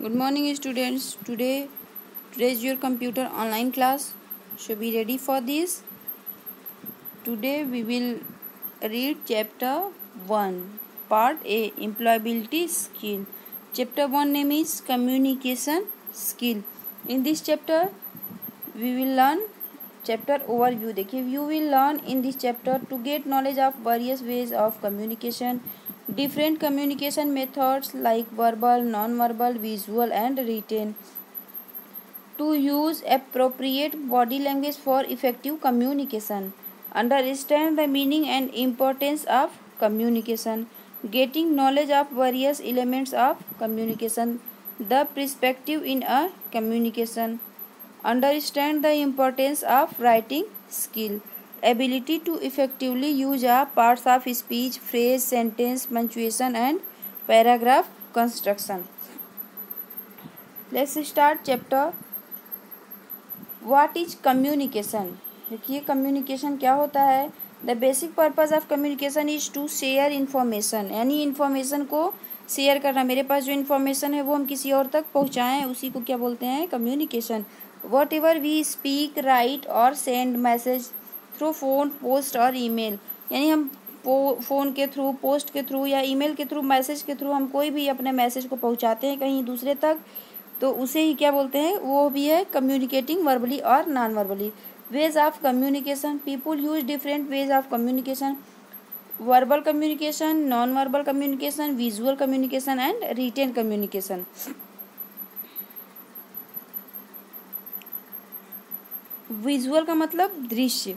Good morning, students. Today is your computer online class. So be ready for this. Today we will read chapter 1, part A, employability skill. Chapter 1 name is communication skill. In this chapter we will learn chapter overview. देखिए, you will learn in this chapter to get knowledge of various ways of communication, different communication methods like verbal, non-verbal, visual and written, to use appropriate body language for effective communication, understand the meaning and importance of communication, getting knowledge of various elements of communication, the perspective in a communication, understand the importance of writing skill, ability to effectively use parts of speech, phrase, sentence, punctuation and paragraph construction. Let's start chapter. What is communication? देखिए, communication क्या होता है. The basic purpose of communication is to share information, यानी information को share करना. मेरे पास जो information है वो हम किसी और तक पहुँचाएँ, उसी को क्या बोलते हैं? communication. Whatever we speak, write or send message through phone, post और email, यानी हम फ़ोन के थ्रू, पोस्ट के थ्रू या ईमेल के थ्रू, मैसेज के थ्रू हम कोई भी अपने मैसेज को पहुंचाते हैं कहीं दूसरे तक, तो उसे ही क्या बोलते हैं? वो भी है कम्युनिकेटिंग वर्बली और non verbally. Ways of communication. People use different ways of communication. Verbal communication, non verbal communication, visual communication and written communication. Visual का मतलब दृश्य,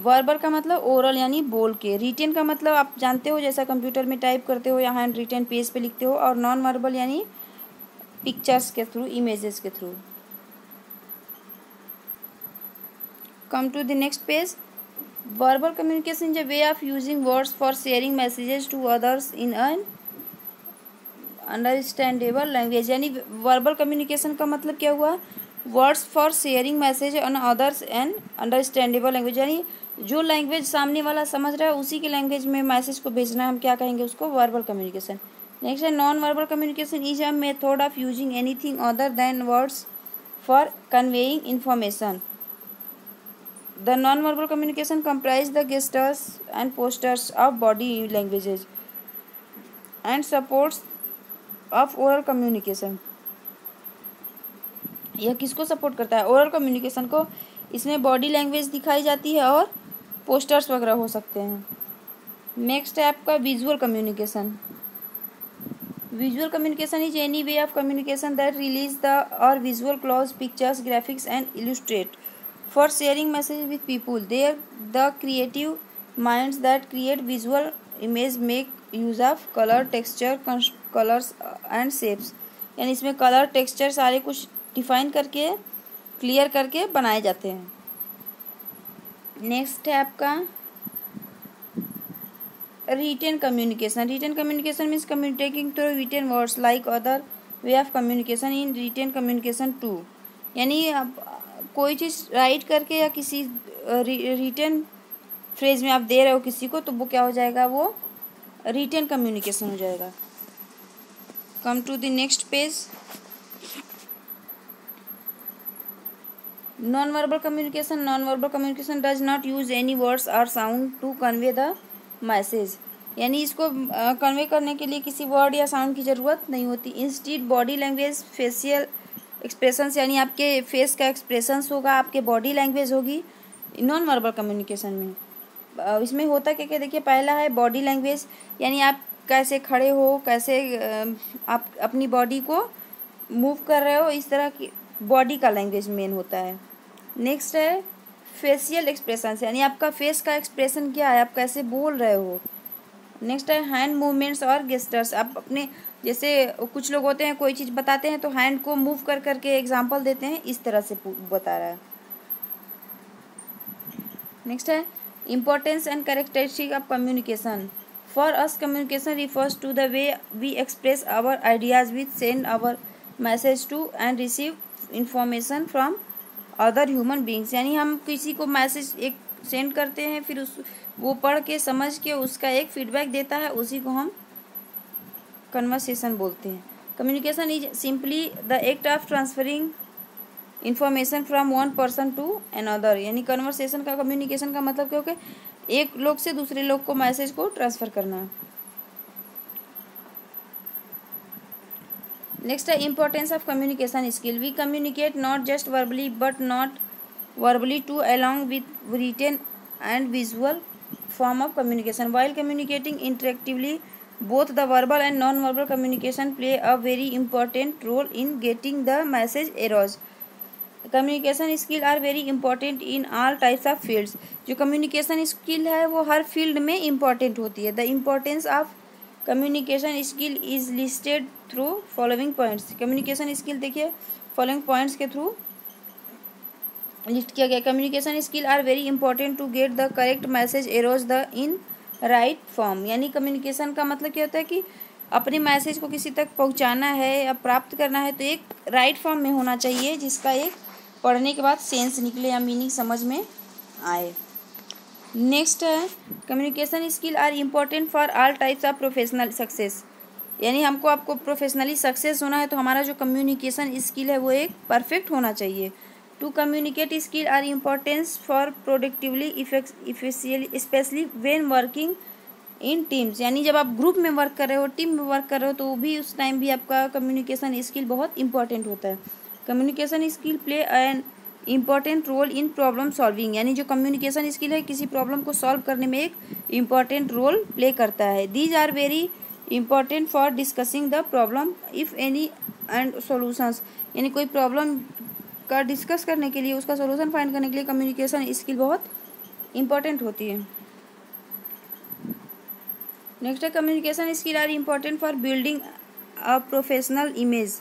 वर्बल का मतलब ओरल यानी बोल के, रिटेन का मतलब आप जानते हो जैसा कंप्यूटर में टाइप करते हो या हैंड रिटेन पेज पे लिखते हो, और नॉन वर्बल यानी पिक्चर्स के थ्रू, इमेजेस के through. Come to the next page. Verbal communication is a way of using words for sharing messages to others in an understandable language. यानी verbal communication का मतलब क्या हुआ? Words for sharing message on others and understandable language, यानी जो language सामने वाला समझ रहा है उसी की लैंग्वेज में मैसेज को भेजना, हम क्या कहेंगे उसको? Verbal communication. नेक्स्ट है non verbal communication is a method of using anything other than words for conveying information. The non verbal communication comprise the gestures and postures of body languages and supports of oral communication. यह किसको support करता है? Oral communication को. इसमें body language दिखाई जाती है और पोस्टर्स वगैरह हो सकते हैं. नेक्स्ट है आपका visual communication. Visual communication is any way of communication that relies the or visual clues, pictures, graphics and illustrate for sharing message with people. There the creative minds that create visual image make use of color, texture, colors and shapes. यानी इसमें colour, texture सारे कुछ define करके, clear करके बनाए जाते हैं. Next है आपका written communication. Written communication means communicating through written words like other way of communication in written communication too. यानी अब कोई चीज़ राइट करके या किसी रिटन फ्रेज में आप दे रहे हो किसी को, तो वो क्या हो जाएगा? वो रिटन कम्युनिकेशन हो जाएगा. Come to the next page. Non verbal communication. Non verbal communication does not use any words or sound to convey the message. यानी इसको कन्वे करने के लिए किसी वर्ड या साउंड की ज़रूरत नहीं होती. Instead body language, facial expressions, यानी आपके फेस का एक्सप्रेशंस होगा, आपके बॉडी लैंग्वेज होगी नॉन वर्बल कम्युनिकेशन में. इसमें होता क्या क्या? देखिए, पहला है बॉडी लैंग्वेज, यानी आप कैसे खड़े हो, कैसे आप अपनी बॉडी को मूव कर रहे हो, इस तरह की बॉडी का लैंग्वेज मेन होता है. नेक्स्ट है फेशियल एक्सप्रेशंस, यानी आपका फेस का एक्सप्रेशन क्या है, आप कैसे बोल रहे हो. नेक्स्ट है हैंड मूवमेंट्स और गेस्टर्स. आप अपने, जैसे कुछ लोग होते हैं कोई चीज़ बताते हैं तो हैंड को मूव कर करके एग्जांपल देते हैं, इस तरह से बता रहा है. नेक्स्ट है importance and characteristic of communication. For us communication refers to the way we express our ideas with send our message to and receive information from other human beings. यानी हम किसी को मैसेज एक सेंड करते हैं, फिर वो पढ़ के समझ के उसका एक फीडबैक देता है, उसी को हम कन्वर्सेशन बोलते हैं. Communication is simply the act of transferring information from one person to another, यानी कन्वर्सेशन का कम्युनिकेशन का मतलब क्या होगा, एक लोग से दूसरे लोग को मैसेज को ट्रांसफर करना। नेक्स्ट है importance of communication skill. We communicate not just verbally but not verbally too along with written and visual form of communication. While communicating interactively, both the verbal and non-verbal communication play a very important role in getting the message across. Communication skill are very important in all types of fields. जो communication skill है वो हर field में important होती है. The importance of communication skill is listed through following points. communication skill देखिए following points के through list किया गया। Communication skill are very important to get the correct message across the in right form, यानी communication का मतलब क्या होता है कि अपने मैसेज को किसी तक पहुंचाना है या प्राप्त करना है तो एक राइट फॉर्म में होना चाहिए, जिसका एक पढ़ने के बाद सेंस निकले या मीनिंग समझ में आए। नेक्स्ट है communication skill are important for all types of professional success, यानी आपको प्रोफेशनली सक्सेस होना है तो हमारा जो कम्युनिकेशन स्किल है वो एक परफेक्ट होना चाहिए। To communicate skill are importance for productively efficiently especially when working in teams, यानी जब आप ग्रुप में वर्क कर रहे हो, टीम में वर्क कर रहे हो तो भी उस टाइम भी आपका कम्युनिकेशन स्किल बहुत इंपॉर्टेंट होता है। Communication skill play an important role in problem solving, यानी जो कम्युनिकेशन स्किल है किसी प्रॉब्लम को सॉल्व करने में एक इम्पॉर्टेंट रोल प्ले करता है। These are very important for discussing the problem if any and solutions, यानी कोई प्रॉब्लम का डिस्कस करने के लिए, उसका सॉल्यूशन फाइंड करने के लिए कम्युनिकेशन स्किल बहुत इंपॉर्टेंट होती है। नेक्स्ट है communication skill are important for building a professional image,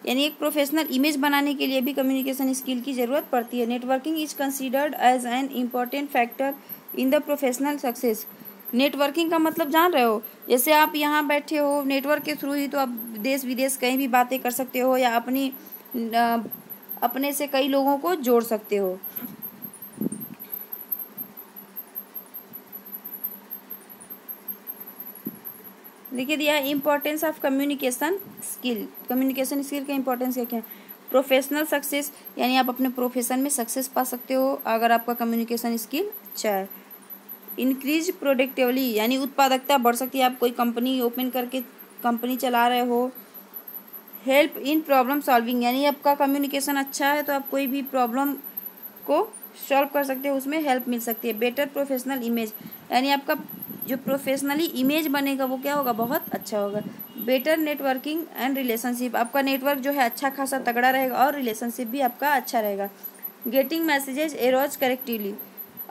यानी एक प्रोफेशनल इमेज बनाने के लिए भी कम्युनिकेशन स्किल की ज़रूरत पड़ती है। Networking is considered as an important factor in the professional success. Networking का मतलब जान रहे हो, जैसे आप यहाँ बैठे हो नेटवर्क के थ्रू ही तो आप देश विदेश कहीं भी बातें कर सकते हो या अपने से कई लोगों को जोड़ सकते हो। देखिए दिया है importance of communication skill. Communication skill का इम्पोर्टेंस क्या है? प्रोफेशनल सक्सेस, यानी आप अपने प्रोफेशन में सक्सेस पा सकते हो अगर आपका कम्युनिकेशन स्किल अच्छा है। इंक्रीज प्रोडक्टिवली, यानी उत्पादकता बढ़ सकती है, आप कोई कंपनी ओपन करके कंपनी चला रहे हो। हेल्प इन प्रॉब्लम सॉल्विंग, यानी आपका कम्युनिकेशन अच्छा है तो आप कोई भी प्रॉब्लम को सॉल्व कर सकते हो, उसमें हेल्प मिल सकती है। बेटर प्रोफेशनल इमेज, यानी आपका जो प्रोफेशनली इमेज बनेगा वो क्या होगा, बहुत अच्छा होगा। बेटर नेटवर्किंग एंड रिलेशनशिप, आपका नेटवर्क जो है अच्छा खासा तगड़ा रहेगा और रिलेशनशिप भी आपका अच्छा रहेगा। गेटिंग मैसेजेज एरोज करेक्टिवली,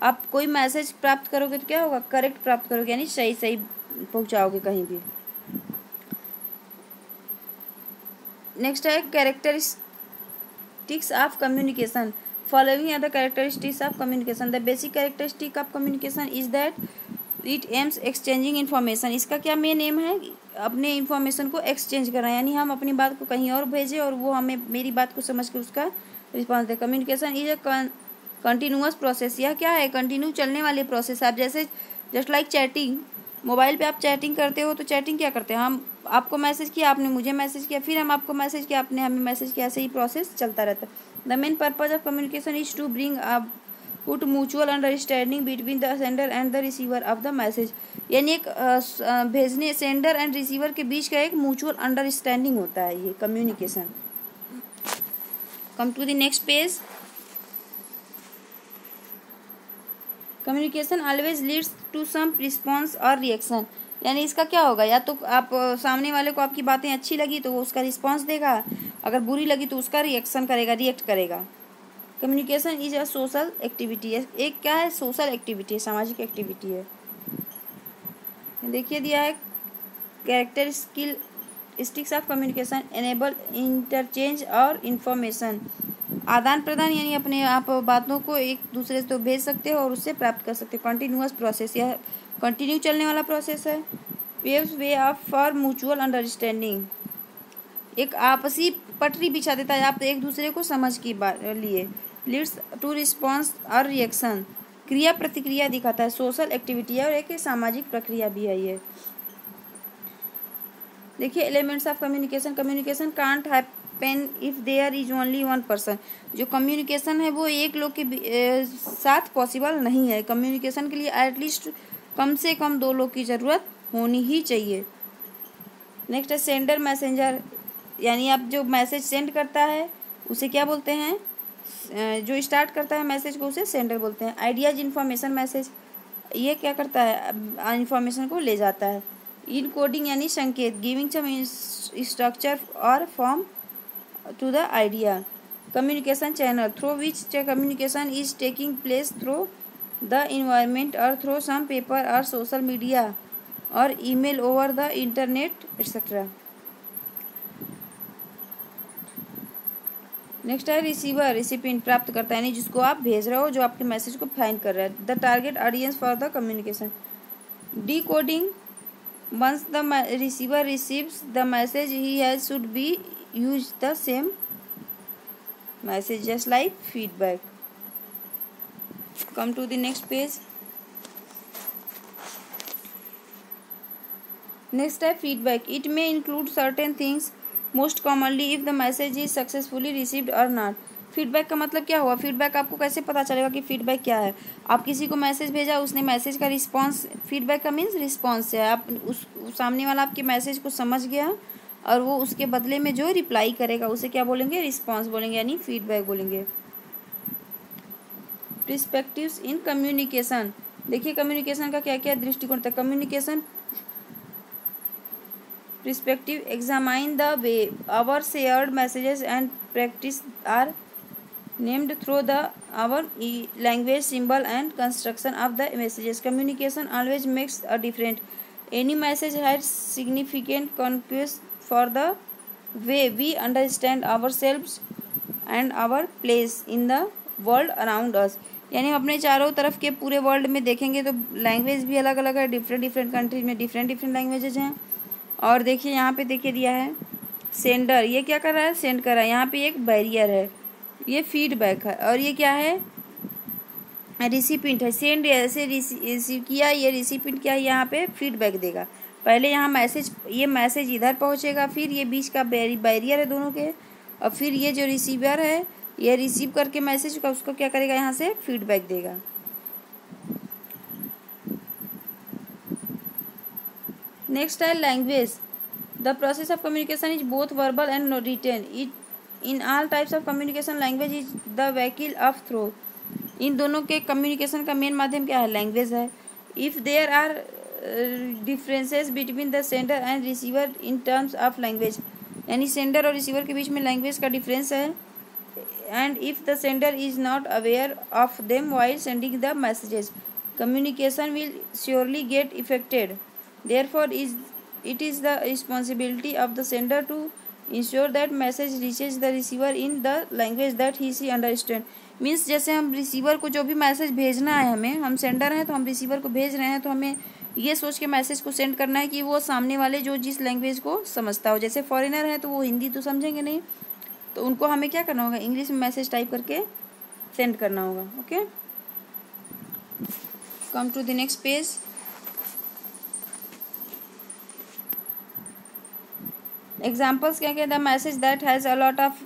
आप कोई मैसेज प्राप्त करोगे तो क्या होगा, करेक्ट प्राप्त करोगे, यानी सही सही पहुँचाओगे कहीं भी। नेक्स्ट है characteristics of communication. Following are the characteristics of communication. The basic characteristic of communication is that it aims exchanging information. इसका क्या मेन एम है, अपने इन्फॉर्मेशन को एक्सचेंज करना, यानी हम अपनी बात को कहीं और भेजें और वो हमें मेरी बात को समझ के उसका response they. Communication is a continuous process, यह क्या है, कंटिन्यू चलने वाले प्रोसेस। आप जैसे जस्ट लाइक चैटिंग, मोबाइल पे आप चैटिंग करते हो तो चैटिंग क्या करते हैं, हम आपको मैसेज किया, आपने मुझे मैसेज किया, फिर हम आपको मैसेज किया, आपने हमें मैसेज किया, ऐसे ही प्रोसेस चलता रहता है। The main purpose of communication is to bring put mutual understanding between the sender and the receiver of the message, यानी एक भेजने सेंडर एंड रिसीवर के बीच का एक म्यूचुअल अंडरस्टैंडिंग होता है ये communication. Come to the next page. Communication always leads to some response और रिएक्शन, यानी इसका क्या होगा, या तो आप सामने वाले को आपकी बातें अच्छी लगी तो वो उसका रिस्पॉन्स देगा, अगर बुरी लगी तो उसका रिएक्शन करेगा, रिएक्ट करेगा। Communication is a social activity है, एक क्या है, सोशल एक्टिविटी है, सामाजिक एक्टिविटी है। देखिए दिया है character skill sticks of communication enable interchange और इंफॉर्मेशन, आदान प्रदान, यानी अपने आप बातों को एक दूसरे से तो भेज सकते हो और उससे प्राप्त कर सकते हो। कंटिन्यूअस प्रोसेस, यह कंटिन्यू चलने वाला प्रोसेस है। Paves way of for mutual understanding, एक आपसी पटरी बिछा देता है आप एक दूसरे को समझ के लिए। लीड्स टू रिस्पॉन्स और रिएक्शन, क्रिया प्रतिक्रिया दिखाता है, सोशल एक्टिविटी है और एक सामाजिक प्रक्रिया भी है ये। देखिए elements of communication, communication can't happen if there is only one person. जो कम्युनिकेशन है वो एक लोग के साथ पॉसिबल नहीं है। कम्युनिकेशन के लिए एटलीस्ट कम से कम 2 लोग की ज़रूरत होनी ही चाहिए। नेक्स्ट है सेंडर मैसेंजर, यानी आप जो मैसेज सेंड करता है उसे क्या बोलते हैं, जो स्टार्ट करता है मैसेज को उसे सेंडर बोलते हैं। आइडियाज इन्फॉर्मेशन मैसेज, ये क्या करता है, इन्फॉर्मेशन को ले जाता है। इन कोडिंग यानी संकेत, गिविंग सम स्ट्रक्चर और form to the idea. Communication channel, through which communication is taking place through the environment और थ्रू सम पेपर और सोशल मीडिया और email over the internet etcetera. Next है receiver, recipient प्राप्त करता है, यानी जिसको आप भेज रहे हो, जो आपके मैसेज को फाइंड कर रहा है। The target audience for the communication. Decoding, once the receiver receives the message he has should be use the same message just like feedback. Come to the next page. Next है feedback, it may include certain things most commonly if the message is successfully received or not. Feedback का मतलब क्या हुआ, feedback आपको कैसे पता चलेगा कि फीडबैक क्या है। आप किसी को मैसेज भेजा, उसने मैसेज का रिस्पांस, फीडबैक का मीन्स रिस्पांस है, आप उस सामने वाला आपके मैसेज को समझ गया और वो उसके बदले में जो रिप्लाई करेगा उसे क्या बोलेंगे, रिस्पांस बोलेंगे, यानी फीडबैक बोलेंगे। पर्सपेक्टिव्स इन कम्युनिकेशन, देखिए कम्युनिकेशन का क्या क्या दृष्टिकोण था। Communication perspective examine the way our shared messages and practice are named through the our language, symbol and construction of the messages. Communication always makes a difference. Any message has significant consequences for the way we understand ourselves and our place in the world around us. यानी हम अपने चारों तरफ के पूरे world में देखेंगे तो लैंग्वेज भी अलग अलग है, डिफरेंट कंट्रीज में डिफरेंट लैंग्वेजेज हैं। और देखिए यहाँ पे देखिए दिया है सेंडर, ये क्या कर रहा है, सेंड कर रहा है, यहाँ पे एक बैरियर है, ये फीडबैक है, और ये क्या है, रिसिपिएंट है। सेंड ऐसे रिसीव किया, ये रिसिपिएंट क्या है, यहाँ पे फीडबैक देगा। पहले यहाँ मैसेज, ये मैसेज इधर पहुँचेगा, फिर ये बीच का बैरियर है दोनों के, और फिर ये जो रिसीवर है ये रिसीव करके मैसेज का उसको क्या करेगा, यहाँ से फीडबैक देगा। नेक्स्ट है language, the process of communication is both verbal and written. It in all types of communication language is the vehicle of through. इन दोनों के कम्युनिकेशन का मेन माध्यम क्या है, लैंग्वेज है। If there are differences between the sender and receiver in terms of language, यानी sender और रिसीवर के बीच में लैंग्वेज का डिफरेंस है। And if the sender is not aware of them while sending the messages, communication will surely get affected. Therefore, it is the responsibility of the sender to ensure that message reaches the receiver in the language that he she understand. Means जैसे हम receiver को जो भी message भेजना है, हमें, हम sender हैं तो हम रिसीवर को भेज रहे हैं, तो हमें ये सोच के मैसेज को सेंड करना है कि वो सामने वाले जो जिस लैंग्वेज को समझता हो। जैसे फॉरेनर है तो वो हिंदी तो समझेंगे नहीं, तो उनको हमें क्या करना होगा, इंग्लिश में मैसेज टाइप करके सेंड करना होगा। Okay, come to the next page. Examples क्या क्या, the message that has a lot of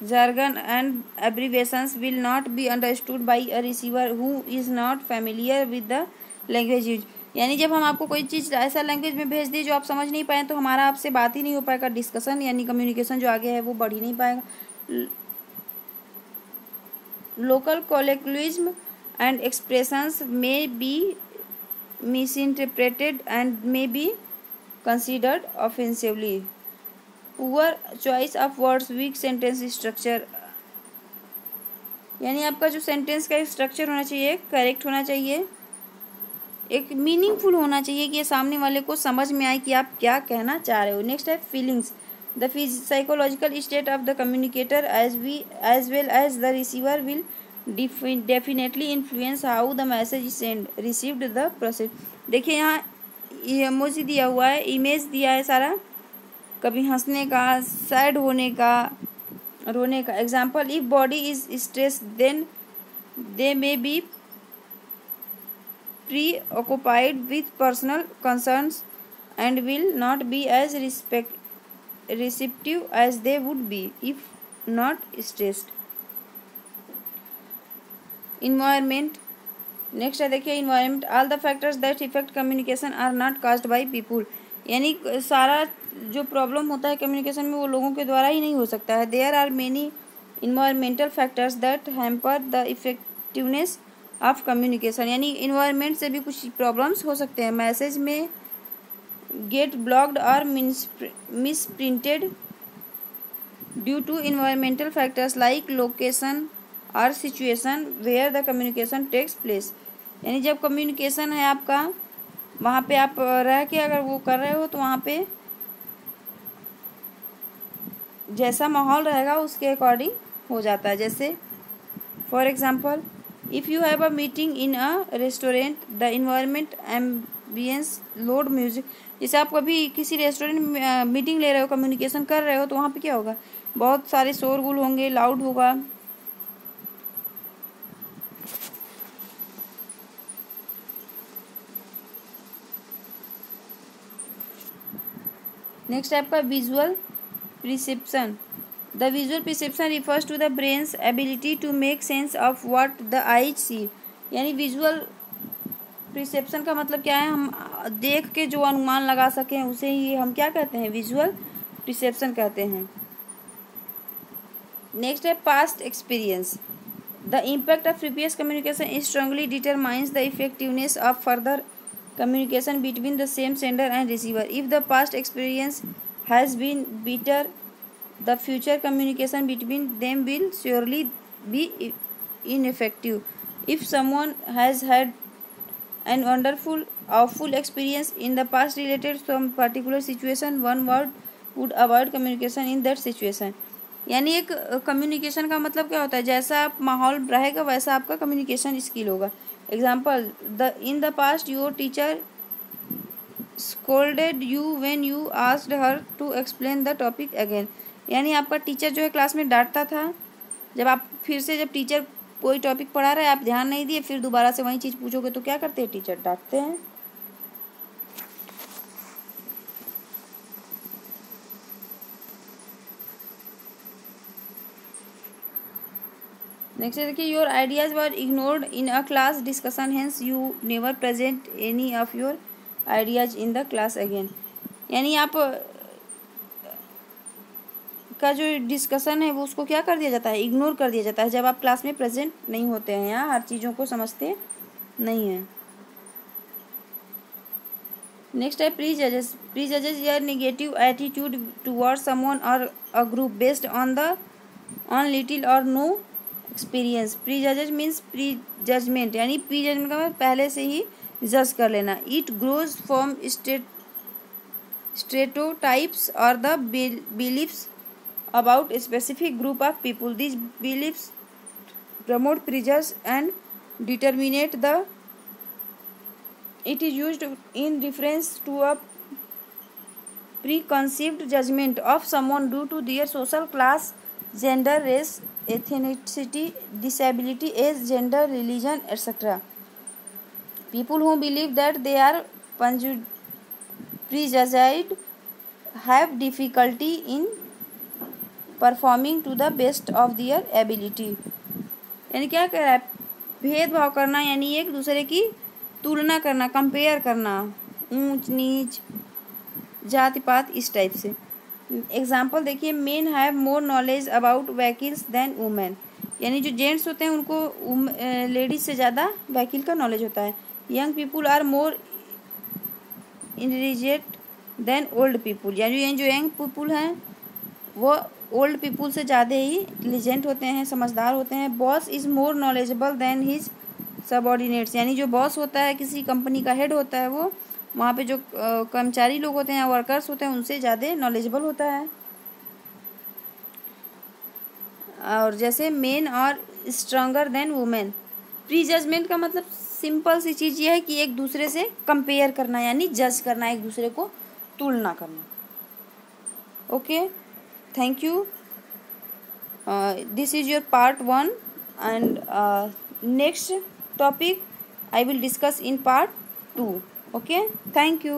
jargon and abbreviations will not be understood by a receiver who is not familiar with the language used। यानी जब हम आपको कोई चीज़ ऐसा language में भेज दी जो आप समझ नहीं पाए तो हमारा आपसे बात ही नहीं हो पाएगा, डिस्कशन यानी कम्युनिकेशन जो आगे है वो बढ़ ही नहीं पाएगा। Local colloquialism and expressions may be misinterpreted and may be considered offensively. Poor choice of words, weak sentence structure, यानी आपका जो सेंटेंस का स्ट्रक्चर होना चाहिए करेक्ट होना चाहिए, एक मीनिंगफुल होना चाहिए कि ये सामने वाले को समझ में आए कि आप क्या कहना चाह रहे हो। नेक्स्ट है feelings, the psychological state of the communicator as well as the receiver will definitely influence how the message is send received the process. देखिए यहाँ ये इमोजी दिया हुआ है, इमेज दिया है सारा, कभी हंसने का, सैड होने का, रोने का। Example, if body is stress then they may be preoccupied with personal concerns and will not be as receptive as they would be if not stressed. Environment. Next है देखिए environment. All the factors that affect communication are not caused by people. यानी सारा जो problem होता है communication में वो लोगों के द्वारा ही नहीं हो सकता है. There are many environmental factors that hamper the effectiveness of communication. यानी इन्वायरमेंट से भी कुछ प्रॉब्लम्स हो सकते हैं. Message may get blocked or misprinted due to environmental factors like location or situation where the communication takes place. यानी जब communication है आपका वहाँ पे आप रह के अगर वो कर रहे हो तो वहाँ पे जैसा माहौल रहेगा उसके अकॉर्डिंग हो जाता है. जैसे for example if you have a meeting in a restaurant the environment ambience load music. जैसे आप कभी किसी रेस्टोरेंट में मीटिंग ले रहे हो कम्युनिकेशन कर रहे हो तो वहाँ पे क्या होगा, बहुत सारे शोरगुल होंगे, लाउड होगा. नेक्स्ट है आपका visual perception. The visual perception refers to the brain's ability to make sense of what the eyes see. यानी विजुअल perception का मतलब क्या है, हम देख के जो अनुमान लगा सकें उसे ही हम क्या कहते हैं, विजुअल perception कहते हैं. नेक्स्ट है past experience. The impact of previous communication strongly determines the effectiveness of further communication between the same sender and receiver. If the past experience has been better, the future communication between them will surely be ineffective. If someone has had an wonderful or full experience in the past related to some particular situation, one word would avoid communication in that situation. यानी एक communication का मतलब क्या होता है, जैसा आप माहौल रहेगा वैसा आपका कम्युनिकेशन स्किल होगा. Example in the past your teacher scolded you when you asked her to explain the topic again. यानी आपका टीचर जो है क्लास में डांटता था जब आप फिर से जब टीचर कोई टॉपिक पढ़ा रहा है आप ध्यान नहीं दिए फिर दोबारा से वही चीज़ पूछोगे तो क्या करते हैं, टीचर डांटते हैं. नेक्स्ट देखिए your ideas were ignored in a class discussion hence you never present any of your ideas in the class again. यानी आप का जो डिस्कशन है वो उसको क्या कर दिया जाता है, इग्नोर कर दिया जाता है जब आप क्लास में प्रेजेंट नहीं होते हैं या हर चीज़ों को समझते नहीं हैं. नेक्स्ट है प्री जजेस. प्री जजेस यार नेगेटिव एटीट्यूड टुवर्ड्स समवन और a group based on little और नो एक्सपीरियंस. प्री जजेस मीन्स प्री जजमेंट. यानी प्री जजमेंट का मतलब पहले से ही जज कर लेना. इट ग्रोज फ्रॉम स्टेरियोटाइप्स और the beliefs about a specific group of people. These beliefs promote prejudice and determinate the. It is used in reference to a preconceived judgment of someone due to their social class, gender, race, ethnicity, disability, age, gender, religion, etc. People who believe that they are prejudiced have difficulty in performing to the best of their ability. यानी क्या कह रहा है, भेदभाव करना यानी एक दूसरे की तुलना करना, कंपेयर करना, ऊंच नीच, जाति पात, इस टाइप से. एग्जाम्पल देखिए men have more knowledge about vehicles than women. यानी जो जेंट्स होते हैं उनको लेडीज से ज़्यादा व्हीकल का नॉलेज होता है. Young people are more intelligent than old people. यानी जो यंग पीपुल हैं वो ओल्ड पीपुल से ज़्यादा ही इंटेलिजेंट होते हैं, समझदार होते हैं. Boss is more knowledgeable then his subordinates. यानी जो बॉस होता है किसी कंपनी का हेड होता है वो वहाँ पे जो कर्मचारी लोग होते हैं, वर्कर्स होते हैं, उनसे ज़्यादा नॉलेजेबल होता है. और जैसे मेन और stronger than women. Prejudgement का मतलब सिंपल सी चीज़ ये है कि एक दूसरे से कंपेयर करना यानी जज करना, एक दूसरे को तुलना करना. Okay, thank you. This is your part 1 and next topic I will discuss in part 2. Okay, thank you.